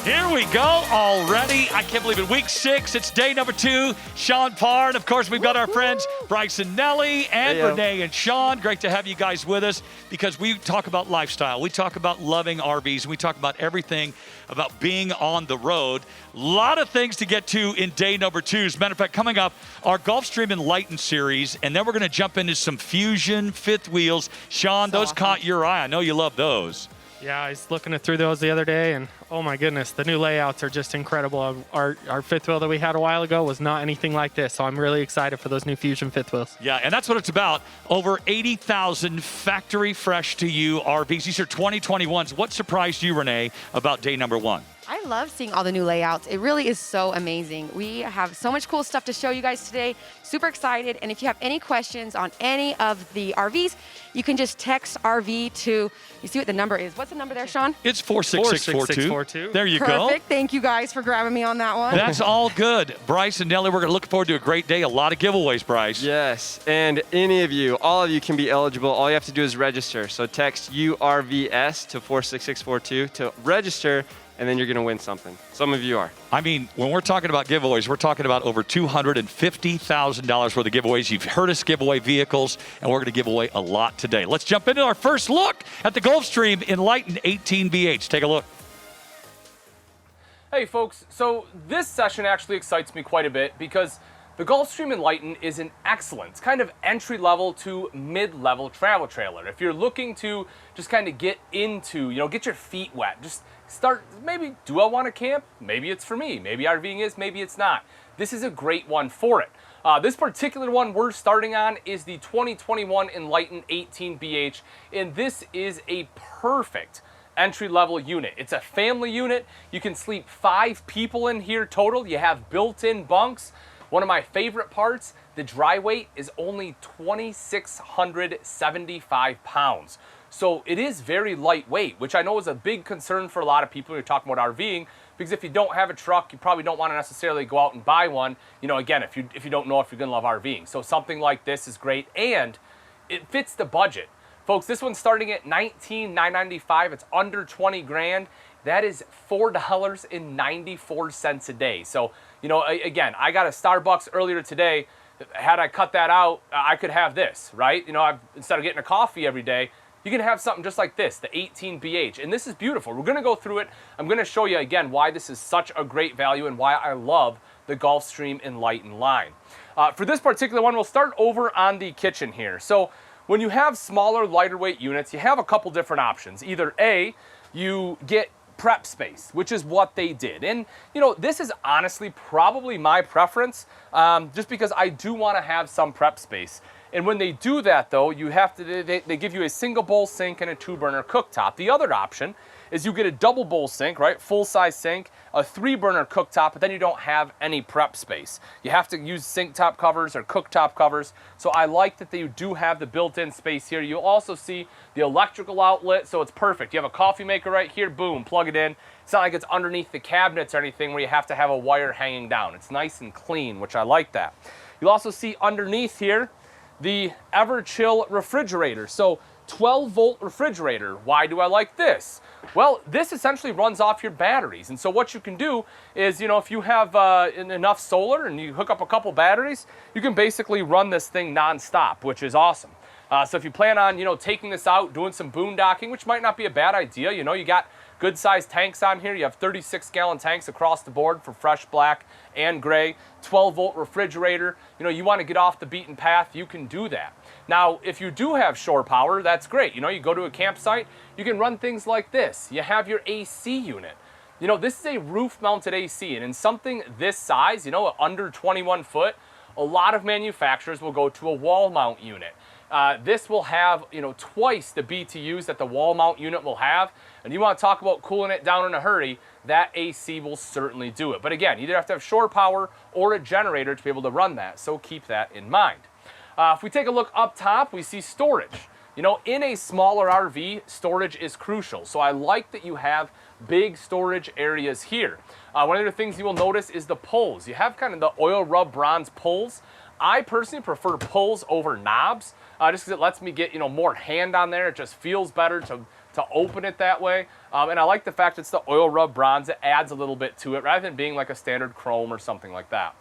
Here we go already. I can't believe it. Week 6, it's day number 2. Sean Parr, and of course, we've got our friends Bryce and Nelly and Renee and Sean. Great to have you guys with us because we talk about lifestyle. We talk about loving RVs, and we talk about everything about being on the road. A lot of things to get to in day number 2. As a matter of fact, coming up, our Gulfstream Enlighten series, and then we're going to jump into some Fusion fifth wheels. Sean, those caught your eye. I know you love those. Yeah, I was looking through those the other day, and oh my goodness, the new layouts are just incredible. Our fifth wheel that we had a while ago was not anything like this, so I'm really excited for those new Fusion fifth wheels. Yeah, and that's what it's about. Over 80,000 factory fresh to you RVs. These are 2021s. What surprised you, Renee, about day number 1? I love seeing all the new layouts. It really is so amazing. We have so much cool stuff to show you guys today. Super excited. And if you have any questions on any of the RVs, you can just text RV to, you see what the number is. What's the number there, Sean? It's 46642. There you go. Perfect. Thank you guys for grabbing me on that one. That's all good. Bryce and Nelly, we're going to look forward to a great day. A lot of giveaways, Bryce. Yes, and any of you, all of you can be eligible. All you have to do is register. So text URVS to 46642 to register, and then you're going to win something. Some of you are. I mean, when we're talking about giveaways, we're talking about over $250,000 worth of giveaways. You've heard us give away vehicles, and we're going to give away a lot today. Let's jump into our first look at the Gulfstream Enlighten 18BH. Take a look. Hey folks, so this session actually excites me quite a bit because the Gulfstream Enlighten is an excellent kind of entry-level to mid-level travel trailer. If you're looking to just kind of get into, get your feet wet, just start, maybe, do I want to camp? Maybe it's for me. Maybe RVing is, maybe it's not. This is a great one for it. This particular one we're starting on is the 2021 Enlighten 18BH, and this is a perfect entry-level unit. It's a family unit. You can sleep 5 people in here total. You have built-in bunks. One of my favorite parts, the dry weight is only 2,675 pounds. So it is very lightweight, which I know is a big concern for a lot of people when you're talking about RVing, because if you don't have a truck, you probably don't want to necessarily go out and buy one, again, if you don't know if you're going to love RVing. So something like this is great, and it fits the budget. Folks, this one's starting at $19,995. It's under 20 grand. That is $4.94 a day. So, again, I got a Starbucks earlier today. Had I cut that out, I could have this, right? Instead of getting a coffee every day, you can have something just like this, the 18BH. And this is beautiful. We're going to go through it. I'm going to show you, again, why this is such a great value and why I love the Gulfstream Enlighten line. For this particular one, we'll start over on the kitchen here. So when you have smaller, lighter weight units, you have a couple different options. Either A, you get prep space, which is what they did. And, this is honestly probably my preference, just because I do want to have some prep space. And when they do that, though, you have to, they give you a single bowl sink and a 2-burner cooktop. The other option is you get a double bowl sink, right? Full-size sink, a 3-burner cooktop, but then you don't have any prep space. You have to use sink top covers or cooktop covers. So I like that you do have the built-in space here. You'll also see the electrical outlet, so it's perfect. You have a coffee maker right here, boom, plug it in. It's not like it's underneath the cabinets or anything where you have to have a wire hanging down. It's nice and clean, which I like that. You'll also see underneath here the Ever-Chill refrigerator. So 12-volt refrigerator. Why do I like this? Well, this essentially runs off your batteries. And so what you can do is, if you have enough solar and you hook up a couple batteries, you can basically run this thing nonstop, which is awesome. So if you plan on, taking this out, doing some boondocking, which might not be a bad idea, you got good sized tanks on here. You have 36-gallon tanks across the board for fresh black and gray, 12-volt refrigerator. You want to get off the beaten path, you can do that. Now, if you do have shore power, that's great. You go to a campsite, you can run things like this. You have your AC unit. This is a roof-mounted AC, and in something this size, under 21 foot, a lot of manufacturers will go to a wall mount unit. This will have, twice the BTUs that the wall mount unit will have. And you want to talk about cooling it down in a hurry, that AC will certainly do it. But again, you either have to have shore power or a generator to be able to run that, so keep that in mind. If we take a look up top, we see storage. In a smaller RV, storage is crucial. So I like that you have big storage areas here. One of the things you will notice is the pulls. You have kind of the oil rub bronze pulls. I personally prefer pulls over knobs, just because it lets me get more hand on there. It just feels better to to open it that way. And I like the fact it's the oil rub bronze. It adds a little bit to it rather than being like a standard chrome or something like that.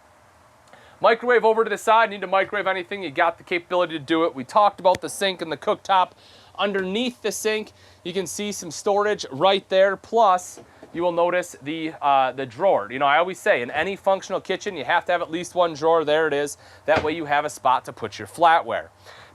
Microwave over to the side. Need to microwave anything, you got the capability to do it. We talked about the sink and the cooktop. Underneath the sink, you can see some storage right there. Plus, you will notice the drawer. You know, I always say in any functional kitchen, you have to have at least one drawer. There it is. That way you have a spot to put your flatware.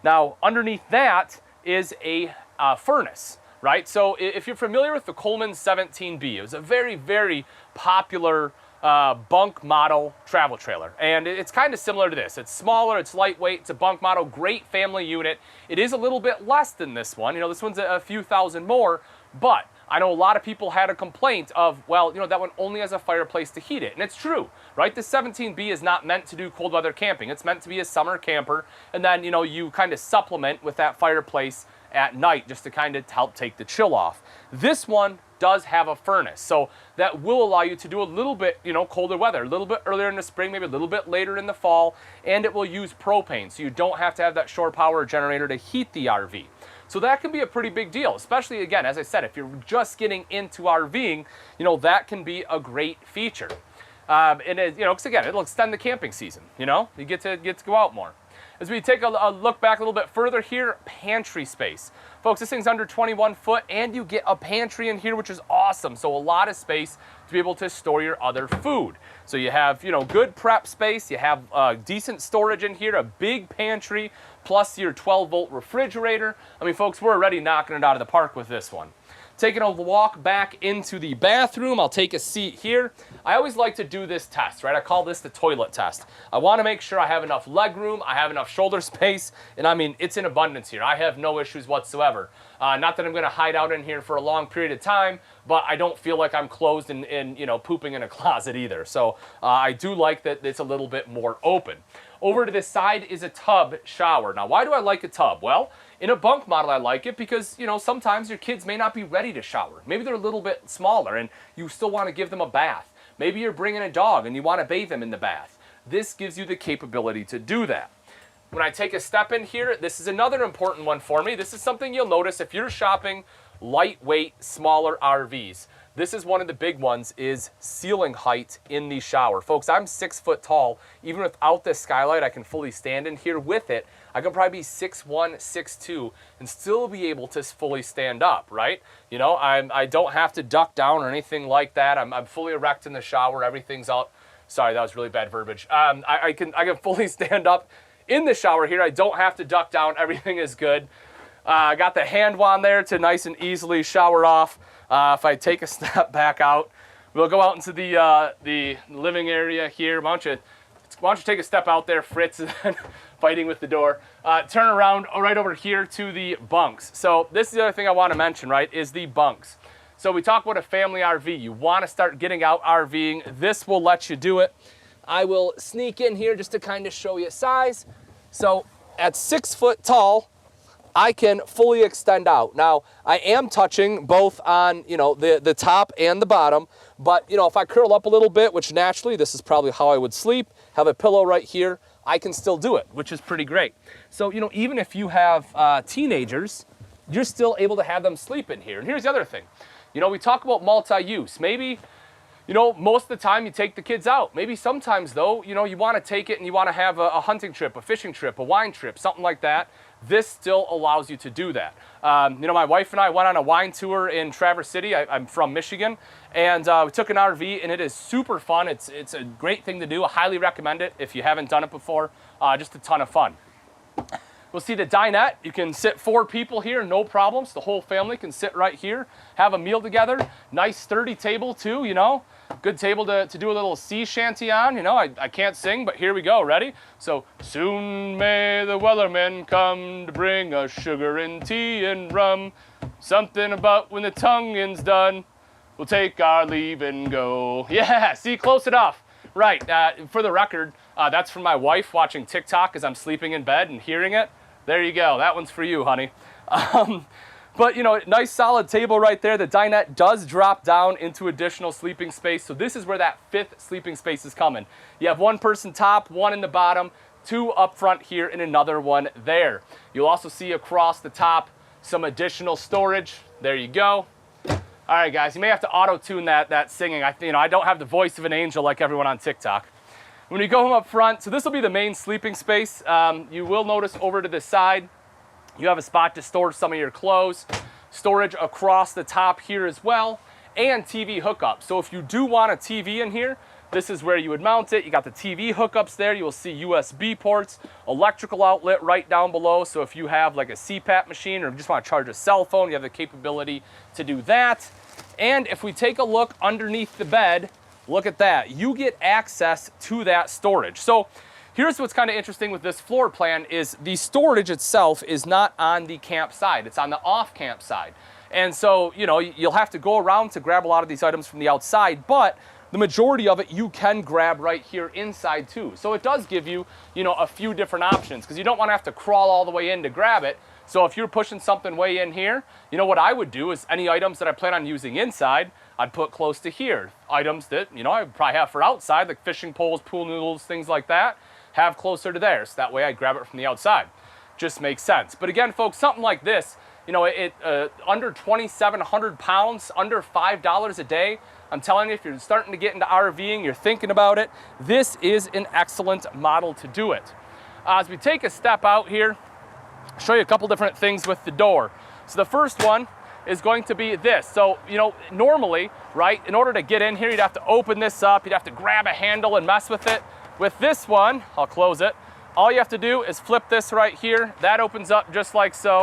Now, underneath that is a furnace, right? So if you're familiar with the Coleman 17B, it was a very, very popular bunk model travel trailer. And it's kind of similar to this. It's smaller, it's lightweight, it's a bunk model, great family unit. It is a little bit less than this one. You know, this one's a few thousand more, but I know a lot of people had a complaint of, well, you know, that one only has a fireplace to heat it. And it's true, right? The 17B is not meant to do cold weather camping. It's meant to be a summer camper. And then, you know, you kind of supplement with that fireplace at night just to kind of help take the chill off. This one does have a furnace, so that will allow you to do a little bit, you know, colder weather, a little bit earlier in the spring, maybe a little bit later in the fall, and it will use propane, so you don't have to have that shore power generator to heat the RV. So that can be a pretty big deal, especially, again, as I said, if you're just getting into RVing, you know, that can be a great feature. And it, you know, because again, it'll extend the camping season, you know, you get to go out more. As we take a look back a little bit further here, pantry space. Folks, this thing's under 21 foot and you get a pantry in here, which is awesome. So a lot of space to be able to store your other food. So you have, you know, good prep space, you have decent storage in here, a big pantry, plus your 12-volt refrigerator. I mean, folks, we're already knocking it out of the park with this one. Taking a walk back into the bathroom, I'll take a seat here. I always like to do this test, right? I call this the toilet test. I want to make sure I have enough leg room, I have enough shoulder space, and I mean, it's in abundance here. I have no issues whatsoever. Not that I'm going to hide out in here for a long period of time, but I don't feel like I'm closed and you know, pooping in a closet either. So I do like that it's a little bit more open. Over to this side is a tub shower. Now, why do I like a tub? Well, in a bunk model, I like it because, you know, sometimes your kids may not be ready to shower. Maybe they're a little bit smaller and you still want to give them a bath. Maybe you're bringing a dog and you want to bathe them in the bath. This gives you the capability to do that. When I take a step in here, this is another important one for me. This is something you'll notice if you're shopping lightweight, smaller RVs. This is one of the big ones, is ceiling height in the shower. Folks, I'm 6 foot tall. Even without this skylight, I can fully stand in here. With it, I can probably be 6'1", 6'2", and still be able to fully stand up, right? You know, I don't have to duck down or anything like that. I'm fully erect in the shower. Everything's out. Sorry, that was really bad verbiage. I can fully stand up in the shower here. I don't have to duck down. Everything is good. I got the hand wand there to nice and easily shower off. If I take a step back out, we'll go out into the living area here. Why don't you take a step out there, Fritz, fighting with the door. Turn around right over here to the bunks. So this is the other thing I want to mention, right, is the bunks. So we talk about a family RV. You want to start getting out RVing. This will let you do it. I will sneak in here just to kind of show you size. So at 6 foot tall, I can fully extend out. Now, I am touching both on, you know, the top and the bottom, but, you know, if I curl up a little bit, which naturally, this is probably how I would sleep, have a pillow right here, I can still do it, which is pretty great. So, you know, even if you have teenagers, you're still able to have them sleep in here. And here's the other thing. You know, we talk about multi-use. Maybe, you know, most of the time you take the kids out. Maybe sometimes, though, you know, you want to take it and you want to have a hunting trip, a fishing trip, a wine trip, something like that. This still allows you to do that. You know, my wife and I went on a wine tour in Traverse City. I'm from Michigan, and we took an RV, and it is super fun. It's a great thing to do. I highly recommend it if you haven't done it before. Just a ton of fun. We'll see the dinette. You can sit 4 people here, no problems. The whole family can sit right here, have a meal together. Nice sturdy table too, you know. Good table to do a little sea shanty on. You know, I can't sing, but here we go. Ready? So, soon may the wellerman come to bring us sugar and tea and rum. Something about when the tonguing's done, we'll take our leave and go. Yeah, see, close enough. Right, for the record, that's from my wife watching TikTok as I'm sleeping in bed and hearing it. There you go. That one's for you, honey. But, you know, nice solid table right there. The dinette does drop down into additional sleeping space. So this is where that 5th sleeping space is coming. You have 1 person top, 1 in the bottom, 2 up front here, and another one there. You'll also see across the top some additional storage. There you go. All right, guys, you may have to auto-tune that singing. I don't have the voice of an angel like everyone on TikTok. When you go home up front, so this will be the main sleeping space. You will notice over to the side, you have a spot to store some of your clothes, storage across the top here as well, and TV hookup. So if you do want a TV in here, this is where you would mount it. You got the TV hookups there. You will see USB ports, electrical outlet right down below. So if you have like a CPAP machine or just want to charge a cell phone, you have the capability to do that. And if we take a look underneath the bed, look at that. You get access to that storage. So here's what's kind of interesting with this floor plan is the storage itself is not on the camp side. It's on the off-camp side. And so, you'll have to go around to grab a lot of these items from the outside, but the majority of it you can grab right here inside too. So it does give you, a few different options because you don't want to have to crawl all the way in to grab it. So if you're pushing something way in here, what I would do is any items that I plan on using inside, I'd put close to here. Items that, I would probably have for outside, like fishing poles, pool noodles, things like that, have closer to there. So that way I grab it from the outside. Just makes sense. But again, folks, something like this, under 2,700 pounds, under $5 a day, I'm telling you, if you're starting to get into RVing, you're thinking about it, this is an excellent model to do it. As we take a step out here, I'll show you a couple different things with the door. So the first one is going to be this. So, normally, right, in order to get in here, you'd have to open this up, you'd have to grab a handle and mess with it. With this one, I'll close it. All you have to do is flip this right here. That opens up just like so,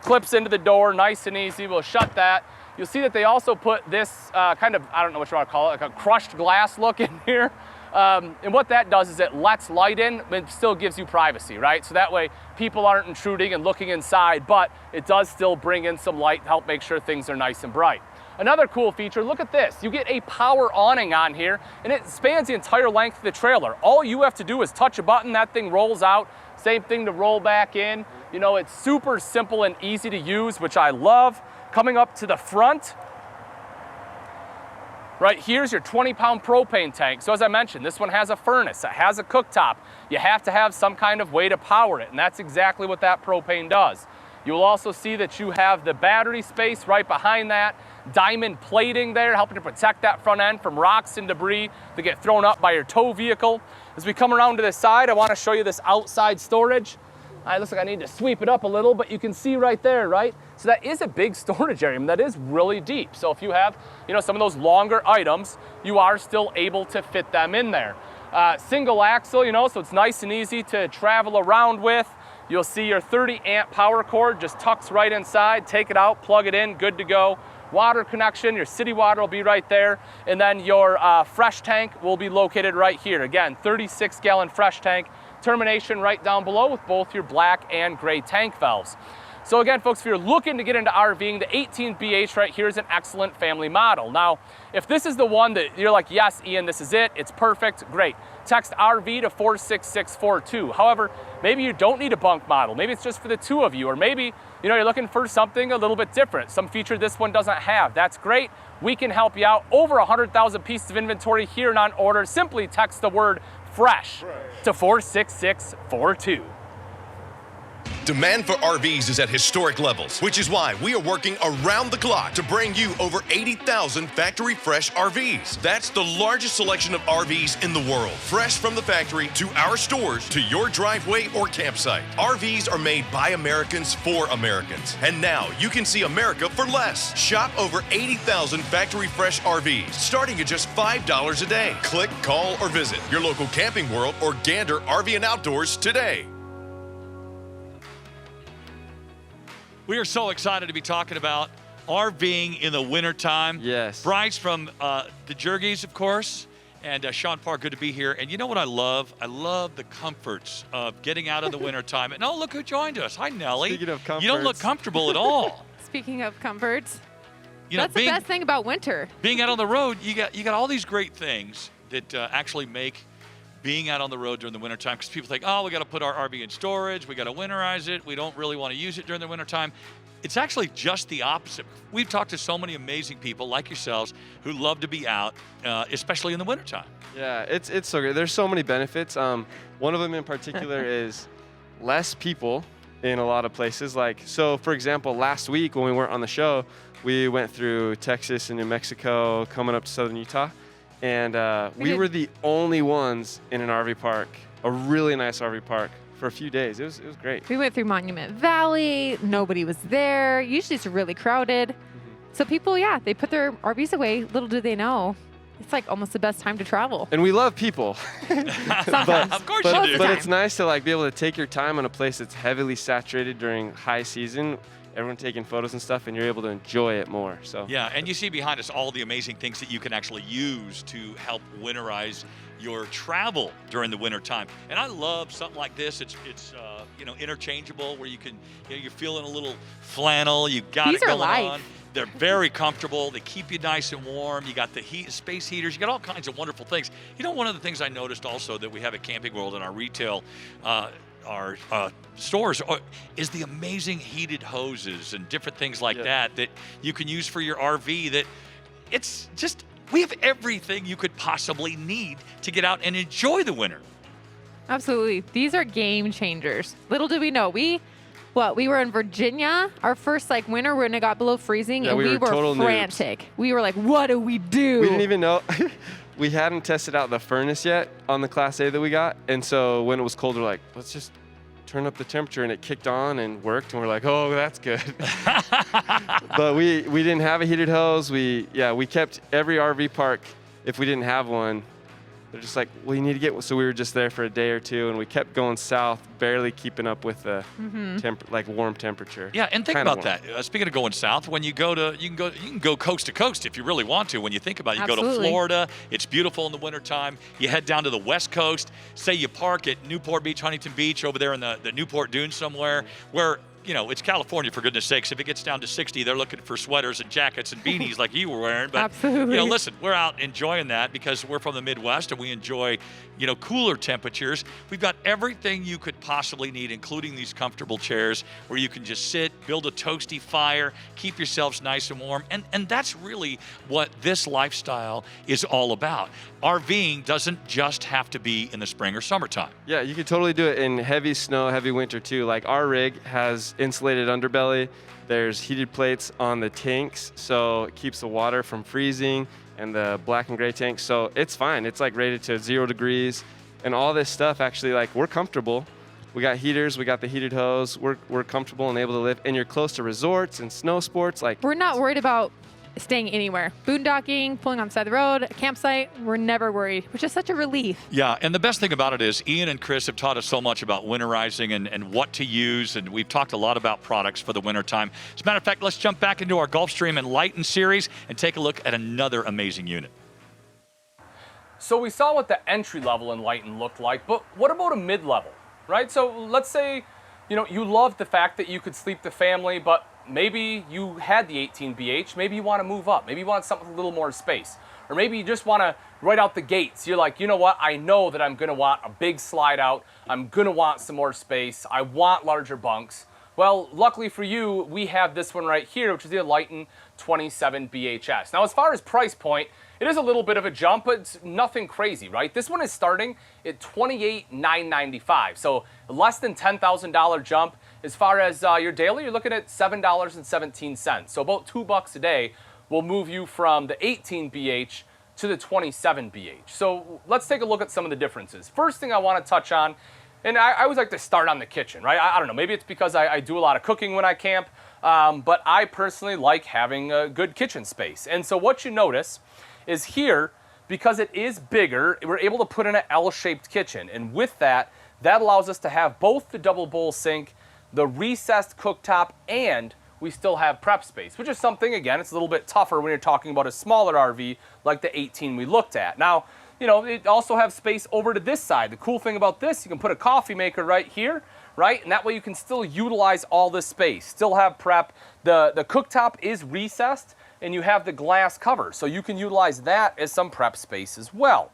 clips into the door, nice and easy. We'll shut that. You'll see that they also put this kind of, I don't know what you want to call it, like a crushed glass look in here. And what that does is it lets light in, but it still gives you privacy, right? So that way people aren't intruding and looking inside, but it does still bring in some light to help make sure things are nice and bright. Another cool feature, look at this. You get a power awning on here, and it spans the entire length of the trailer. All you have to do is touch a button, that thing rolls out. Same thing to roll back in. It's super simple and easy to use, which I love. Coming up to the front, right here's your 20-pound propane tank. So as I mentioned, this one has a furnace, it has a cooktop. You have to have some kind of way to power it, and that's exactly what that propane does. You will also see that you have the battery space right behind that, diamond plating there, helping to protect that front end from rocks and debris that get thrown up by your tow vehicle. As we come around to this side, I want to show you this outside storage. It looks like I need to sweep it up a little, but you can see right there, right? So that is a big storage area, and that is really deep. So if you have, some of those longer items, you are still able to fit them in there. Single axle, so it's nice and easy to travel around with. You'll see your 30 amp power cord just tucks right inside. Take it out, plug it in, good to go. Water connection, your city water will be right there. And then your fresh tank will be located right here. Again, 36-gallon fresh tank. Termination right down below with both your black and gray tank valves. So again, folks, if you're looking to get into RVing, the 18BH right here is an excellent family model. Now, if this is the one that you're like, yes, Ian, this is it, it's perfect, great. Text RV to 46642. However, maybe you don't need a bunk model. Maybe it's just for the two of you, or maybe you're looking for something a little bit different. Some feature this one doesn't have. That's great. We can help you out. Over 100,000 pieces of inventory here and on order. Simply text the word fresh to 46642. Demand for RVs is at historic levels, which is why we are working around the clock to bring you over 80,000 factory fresh RVs. That's the largest selection of RVs in the world. Fresh from the factory to our stores to your driveway or campsite. RVs are made by Americans for Americans. And now you can see America for less. Shop over 80,000 factory fresh RVs, starting at just $5 a day. Click, call, or visit your local Camping World or Gander RV and Outdoors today. We are so excited to be talking about RVing in the wintertime. Yes. Bryce from the Jergies, of course, and Sean Parr, good to be here. And you know what I love? I love the comforts of getting out in the wintertime. And oh, look who joined us. Hi, Nellie. Speaking of comforts. You don't look comfortable at all. Speaking of comforts, That's the best thing about winter. Being out on the road, you got all these great things that actually make being out on the road during the wintertime, because people think, oh, we got to put our RV in storage, we got to winterize it, we don't really want to use it during the wintertime. It's actually just the opposite. We've talked to so many amazing people like yourselves who love to be out, especially in the wintertime. Yeah, it's so great. There's so many benefits. One of them in particular is less people in a lot of places. Like, so for example, last week when we weren't on the show, we went through Texas and New Mexico, coming up to southern Utah, and we were the only ones in an RV park, a really nice RV park, for a few days. It was great. We went through Monument Valley. Nobody was there. Usually it's really crowded. So people, yeah, they put their RVs away. Little do they know, it's like almost the best time to travel. And we love people. Sometimes. Of course Most you of do. the But it's time. nice to like be able to take your time in a place that's heavily saturated during high season. Everyone taking photos and stuff, and you're able to enjoy it more. So Yeah, and you see behind us all the amazing things that you can actually use to help winterize your travel during the winter time. And I love something like this. It's interchangeable, where you can, you're feeling a little flannel. You got These it are going light. on. They're very comfortable. They keep you nice and warm. You got the space heaters. You got all kinds of wonderful things. One of the things I noticed also that we have at Camping World in our retail, our stores, is the amazing heated hoses and different things like that you can use for your RV. That it's just, we have everything you could possibly need to get out and enjoy the winter. Absolutely. These are game changers. Little did we know. We were in Virginia, our first winter when it got below freezing, Yeah, and we we were total were noobs. frantic. We were like, what do we do? we didn't even know. We hadn't tested out the furnace yet on the Class A that we got. And so when it was cold, we're like, let's just turn up the temperature, and it kicked on and worked. And we're like, oh, that's good. But we didn't have a heated hose. We kept every RV park, if we didn't have one, they're just like, well, you need to get one. So we were just there for a day or two, and we kept going south, barely keeping up with the warm temperature. Yeah, and think Kinda about warm. that. Speaking of going south, when you can go coast to coast if you really want to. When you think about it, you go to Absolutely. Florida. It's beautiful in the wintertime. You head down to the West Coast. Say you park at Newport Beach, Huntington Beach, over there in the Newport Dunes somewhere, where it's California, for goodness sakes. If it gets down to 60, they're looking for sweaters and jackets and beanies like you were wearing. But, Absolutely. listen, we're out enjoying that because we're from the Midwest and we enjoy, cooler temperatures. We've got everything you could possibly need, including these comfortable chairs where you can just sit, build a toasty fire, keep yourselves nice and warm. And that's really what this lifestyle is all about. RVing doesn't just have to be in the spring or summertime. Yeah, you could totally do it in heavy snow, heavy winter too. Like our rig has insulated underbelly. There's heated plates on the tanks, so it keeps the water from freezing, and the black and gray tanks. So it's fine. It's rated to 0 degrees, and all this stuff actually, we're comfortable. We got heaters, we got the heated hose. We're comfortable and able to live, and you're close to resorts and snow sports. We're not worried about staying anywhere. Boondocking, pulling on the side of the road, a campsite, we're never worried, which is such a relief. Yeah, and the best thing about it is Ian and Chris have taught us so much about winterizing and what to use, and we've talked a lot about products for the wintertime. As a matter of fact, let's jump back into our Gulfstream Enlighten series and take a look at another amazing unit. So we saw what the entry-level Enlighten looked like, but what about a mid-level, right? So let's say, you love the fact that you could sleep the family, but maybe you had the 18BH, maybe you want to move up, maybe you want something with a little more space, or maybe you just want to right out the gates. You're like, you know what, I know that I'm going to want a big slide out, I'm going to want some more space, I want larger bunks. Well, luckily for you, we have this one right here, which is the Enlighten 27BHS. Now, as far as price point, it is a little bit of a jump, but it's nothing crazy, right? This one is starting at $28,995, so less than $10,000 jump. As far as your daily, you're looking at $7.17, so about $2 a day will move you from the 18BH to the 27BH. So let's take a look at some of the differences. First thing I want to touch on, and I always like to start on the kitchen, right? I don't know, maybe it's because I do a lot of cooking when I camp, but I personally like having a good kitchen space. And so what you notice is here, because it is bigger, we're able to put in an L-shaped kitchen. And with that, that allows us to have both the double bowl sink, the recessed cooktop, and we still have prep space, which is something, again, it's a little bit tougher when you're talking about a smaller RV like the 18 we looked at. Now, it also has space over to this side. The cool thing about this, you can put a coffee maker right here, right? And that way you can still utilize all this space, still have prep. The cooktop is recessed, and you have the glass cover, so you can utilize that as some prep space as well.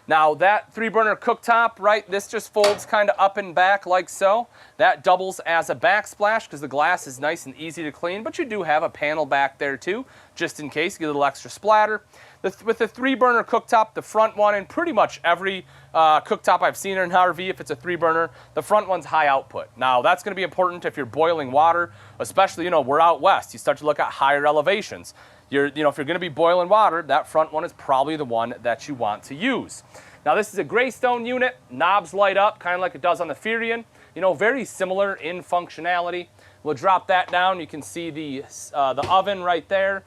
Now that 3-burner cooktop, right, this just folds kind of up and back like so. That doubles as a backsplash because the glass is nice and easy to clean, but you do have a panel back there too, just in case you get a little extra splatter. With the 3-burner cooktop, the front one, and pretty much every cooktop I've seen in an RV, if it's a 3-burner, the front one's high output. Now that's going to be important if you're boiling water, especially, we're out west. You start to look at higher elevations. If you're going to be boiling water, that front one is probably the one that you want to use. Now this is a Greystone unit. Knobs light up, kind of like it does on the Furion. Very similar in functionality. We'll drop that down. You can see the oven right there.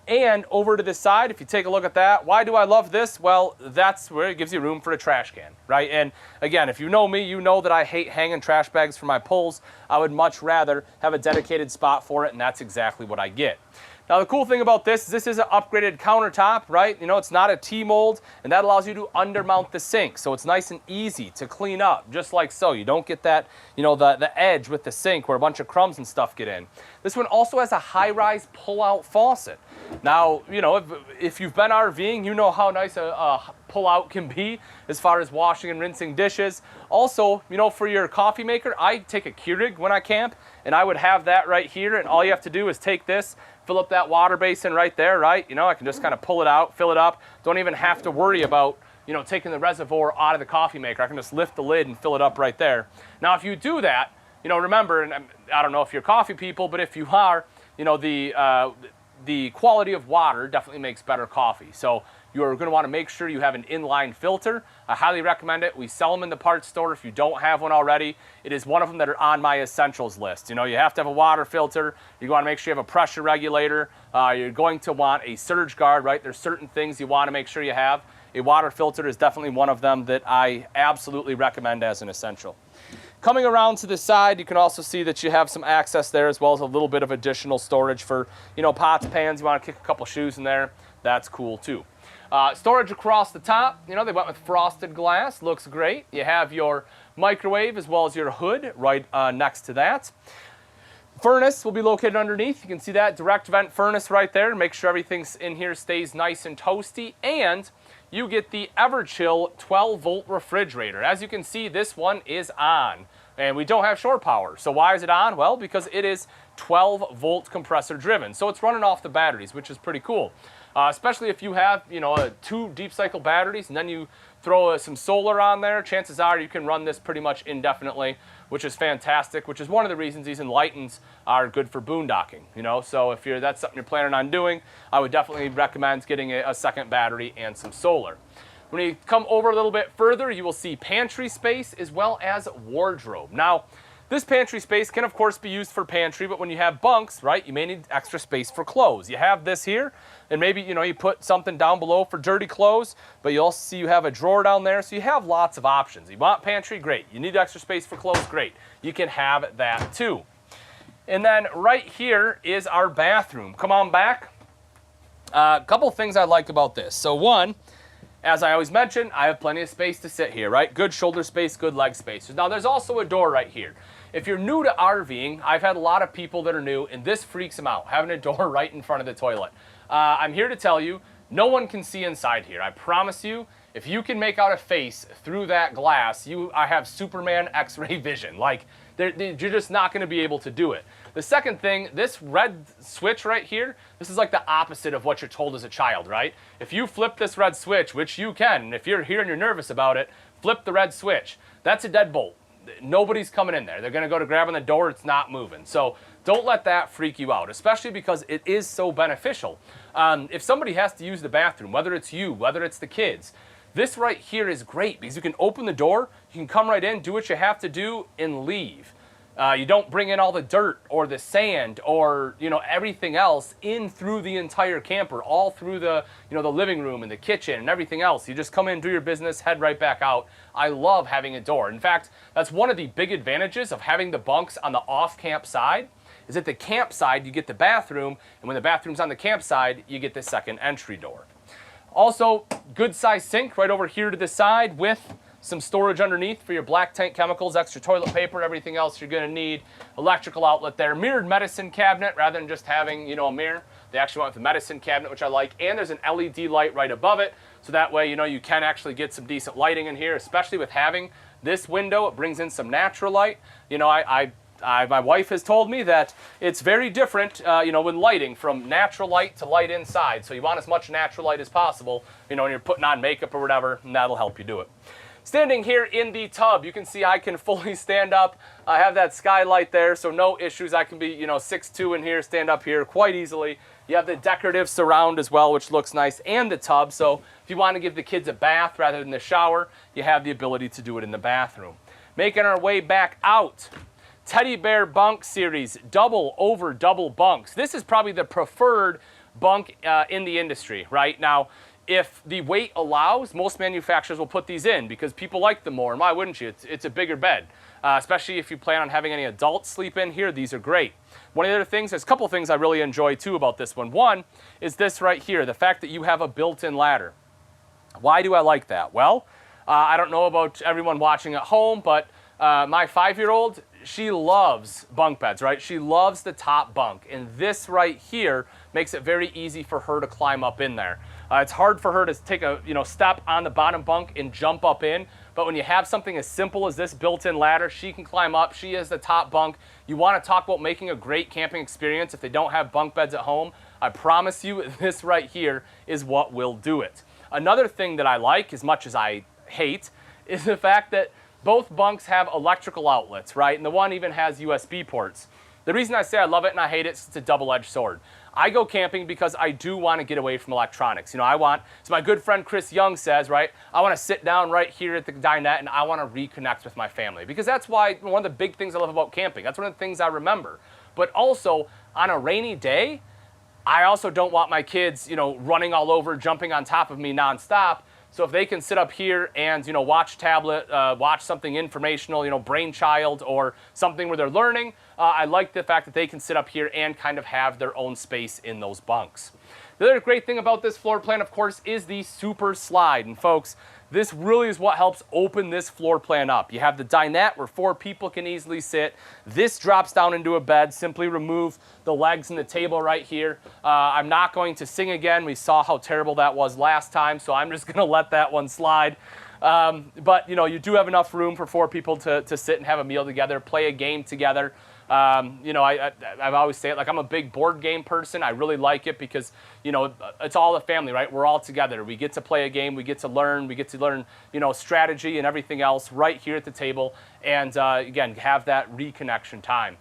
And over to the side, if you take a look at that, why do I love this? Well, that's where it gives you room for a trash can, right? And again, if you know me, you know that I hate hanging trash bags for my pulls. I would much rather have a dedicated spot for it, and that's exactly what I get. Now, the cool thing about this is an upgraded countertop, right? It's not a T-mold, and that allows you to undermount the sink. So it's nice and easy to clean up, just like so. You don't get that, the edge with the sink where a bunch of crumbs and stuff get in. This one also has a high-rise pull-out faucet. Now, if you've been RVing, you know how nice a pull-out can be as far as washing and rinsing dishes. Also, for your coffee maker, I take a Keurig when I camp, and I would have that right here, and all you have to do is take this, fill up that water basin right there, right? I can just kind of pull it out, fill it up. Don't even have to worry about, taking the reservoir out of the coffee maker. I can just lift the lid and fill it up right there. Now, if you do that, remember, and I don't know if you're coffee people, but if you are, the quality of water definitely makes better coffee. So you're going to want to make sure you have an inline filter. I highly recommend it. We sell them in the parts store if you don't have one already. It is one of them that are on my essentials list. You have to have a water filter. You want to make sure you have a pressure regulator. You're going to want a surge guard, right? There's certain things you want to make sure you have. A water filter is definitely one of them that I absolutely recommend as an essential. Coming around to the side, you can also see that you have some access there as well as a little bit of additional storage for, pots, pans. You want to kick a couple shoes in there. That's cool too. Storage across the top, they went with frosted glass, looks great. You have your microwave as well as your hood right next to that. Furnace will be located underneath. You can see that direct vent furnace right there. Make sure everything's in here stays nice and toasty. And you get the Everchill 12-volt refrigerator. As you can see, this one is on. And we don't have shore power. So why is it on? Well, because it is 12-volt compressor driven. So it's running off the batteries, which is pretty cool. Especially if you have, 2 deep cycle batteries and then you throw some solar on there, chances are you can run this pretty much indefinitely, which is fantastic, which is one of the reasons these Enlightens are good for boondocking, So if that's something you're planning on doing, I would definitely recommend getting a second battery and some solar. When you come over a little bit further, you will see pantry space as well as wardrobe. Now, this pantry space can, of course, be used for pantry, but when you have bunks, right, you may need extra space for clothes. You have this here, and maybe, you put something down below for dirty clothes, but you also see you have a drawer down there, so you have lots of options. You want pantry? Great. You need extra space for clothes? Great. You can have that too. And then right here is our bathroom. Come on back. A couple things I like about this. So one, as I always mention, I have plenty of space to sit here, right? Good shoulder space, good leg space. Now, there's also a door right here. If you're new to RVing, I've had a lot of people that are new, and this freaks them out, having a door right in front of the toilet. I'm here to tell you, no one can see inside here. I promise you, if you can make out a face through that glass, I have Superman X-ray vision. Like, you're just not going to be able to do it. The second thing, this red switch right here, this is like the opposite of what you're told as a child, right? If you flip this red switch, which you can, and if you're here and you're nervous about it, flip the red switch. That's a deadbolt. Nobody's coming in there. They're going to go to grabbing the door. It's not moving. So don't let that freak you out, especially because it is so beneficial. If somebody has to use the bathroom, whether it's you, whether it's the kids, this right here is great because you can open the door, you can come right in, do what you have to do, and leave. You don't bring in all the dirt or the sand or everything else in through the entire camper, all through the the living room and the kitchen and everything else. You just come in, do your business, head right back out. I love having a door. In fact, that's one of the big advantages of having the bunks on the off-camp side. Is at the campside you get the bathroom, and when the bathroom's on the campside, you get the second entry door. Also, good size sink right over here to the side with some storage underneath for your black tank chemicals, extra toilet paper, everything else you're going to need. Electrical outlet there. Mirrored medicine cabinet rather than just having, a mirror. They actually went with the medicine cabinet, which I like, and there's an LED light right above it, so that way, you know, you can actually get some decent lighting in here, especially with having this window. It brings in some natural light. You know, my wife has told me that it's very different, you know, with lighting, from natural light to light inside. So you want as much natural light as possible, you know, when you're putting on makeup or whatever, and that'll help you do it. Standing here in the tub, you can see I can fully stand up. I have that skylight there, so no issues. I can be, you know, 6'2" in here, stand up here quite easily. You have the decorative surround as well, which looks nice, and the tub. So if you want to give the kids a bath rather than the shower, you have the ability to do it in the bathroom. Making our way back out. Teddy Bear Bunk Series, double over double bunks. This is probably the preferred bunk in the industry right now. If the weight allows, most manufacturers will put these in because people like them more. And why wouldn't you? It's a bigger bed, especially if you plan on having any adults sleep in here. These are great. One of the other things, there's a couple things I really enjoy too about this one. One is this right here, the fact that you have a built-in ladder. Why do I like that? Well, I don't know about everyone watching at home, but my 5-year-old, she loves bunk beds, right? She loves the top bunk, and this right here makes it very easy for her to climb up in there. It's hard for her to take a step on the bottom bunk and jump up in, but when you have something as simple as this built-in ladder, she can climb up. She is the top bunk. You want to talk about making a great camping experience if they don't have bunk beds at home, I promise you this right here is what will do it. Another thing that I like, as much as I hate, is the fact that both bunks have electrical outlets, right? And the one even has USB ports. The reason I say I love it and I hate it is it's a double-edged sword. I go camping because I do want to get away from electronics. You know, as my good friend Chris Young says, right? I want to sit down right here at the dinette and I want to reconnect with my family. Because that's why one of the big things I love about camping. That's one of the things I remember. But also, on a rainy day, I also don't want my kids, running all over, jumping on top of me nonstop. So if they can sit up here and, watch tablet, watch something informational, Brainchild or something where they're learning, I like the fact that they can sit up here and kind of have their own space in those bunks. The other great thing about this floor plan, of course, is the super slide. And folks, this really is what helps open this floor plan up. You have the dinette where 4 people can easily sit. This drops down into a bed. Simply remove the legs and the table right here. I'm not going to sing again. We saw how terrible that was last time, so I'm just going to let that one slide. But, you do have enough room for 4 people to sit and have a meal together, play a game together. I always say it, like, I'm a big board game person. I really like it because, it's all a family, right? We're all together. We get to play a game. We get to learn, strategy and everything else right here at the table. And, again, have that reconnection time.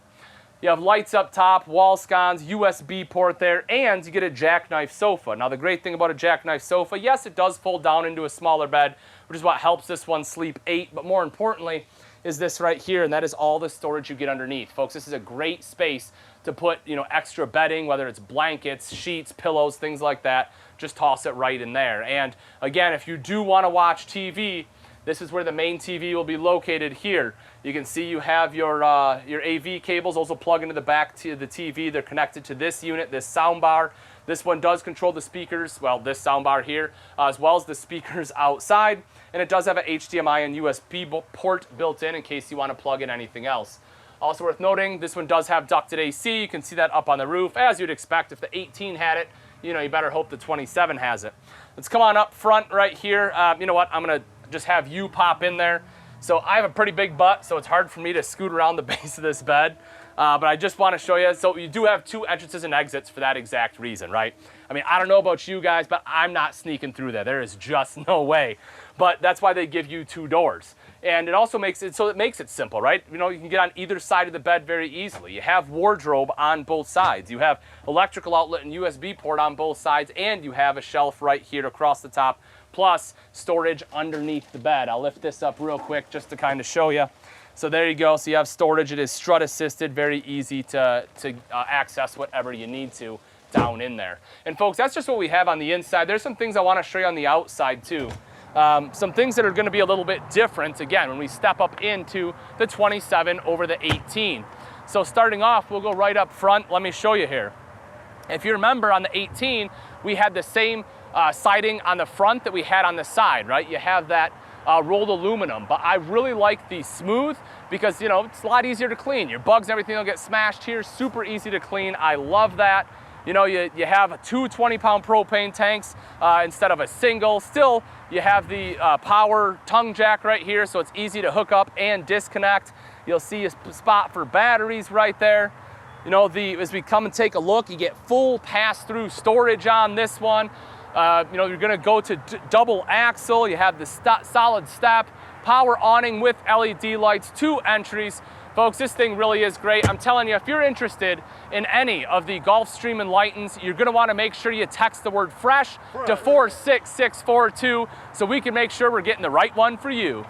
You have lights up top, wall sconces, USB port there, and you get a jackknife sofa. Now, the great thing about a jackknife sofa, yes, it does fold down into a smaller bed, which is what helps this one sleep 8. But more importantly, is this right here, and that is all the storage you get underneath. Folks, this is a great space to put, extra bedding, whether it's blankets, sheets, pillows, things like that. Just toss it right in there. And again, if you do want to watch TV, this is where the main TV will be located here. You can see you have your AV cables. Those will plug into the back to the TV. They're connected to this unit, this sound bar. This one does control the speakers, well, this sound bar here, as well as the speakers outside. And it does have an HDMI and USB port built in case you want to plug in anything else. Also worth noting, this one does have ducted AC. You can see that up on the roof, as you'd expect. If the 18 had it, you better hope the 27 has it. Let's come on up front right here. You know what? I'm going to just have you pop in there. So I have a pretty big butt, so it's hard for me to scoot around the base of this bed. But I just want to show you. So you do have 2 entrances and exits for that exact reason, right? I mean, I don't know about you guys, but I'm not sneaking through there. There is just no way. But that's why they give you 2 doors. And it also makes it so it makes it simple, right? You can get on either side of the bed very easily. You have wardrobe on both sides. You have electrical outlet and USB port on both sides, and you have a shelf right here across the top, plus storage underneath the bed. I'll lift this up real quick just to kind of show you. So there you go. So you have storage. It is strut assisted, very easy to access whatever you need to down in there. And folks, that's just what we have on the inside. There's some things I want to show you on the outside too. Some things that are going to be a little bit different, again, when we step up into the 27 over the 18. So starting off, we'll go right up front. Let me show you here. If you remember on the 18, we had the same siding on the front that we had on the side, right? You have that rolled aluminum, but I really like the smooth because, it's a lot easier to clean. Your bugs and everything will get smashed here, super easy to clean. I love that. You know, you have two 20-pound propane tanks instead of a single. Still, you have the power tongue jack right here, so it's easy to hook up and disconnect. You'll see a spot for batteries right there. You know, as we come and take a look, you get full pass-through storage on this one. You know, you're gonna go to double axle. You have the solid step, power awning with LED lights, 2 entries. Folks, this thing really is great. I'm telling you, if you're interested in any of the Gulfstream Enlightens, you're gonna wanna make sure you text the word fresh to 46642 so we can make sure we're getting the right one for you.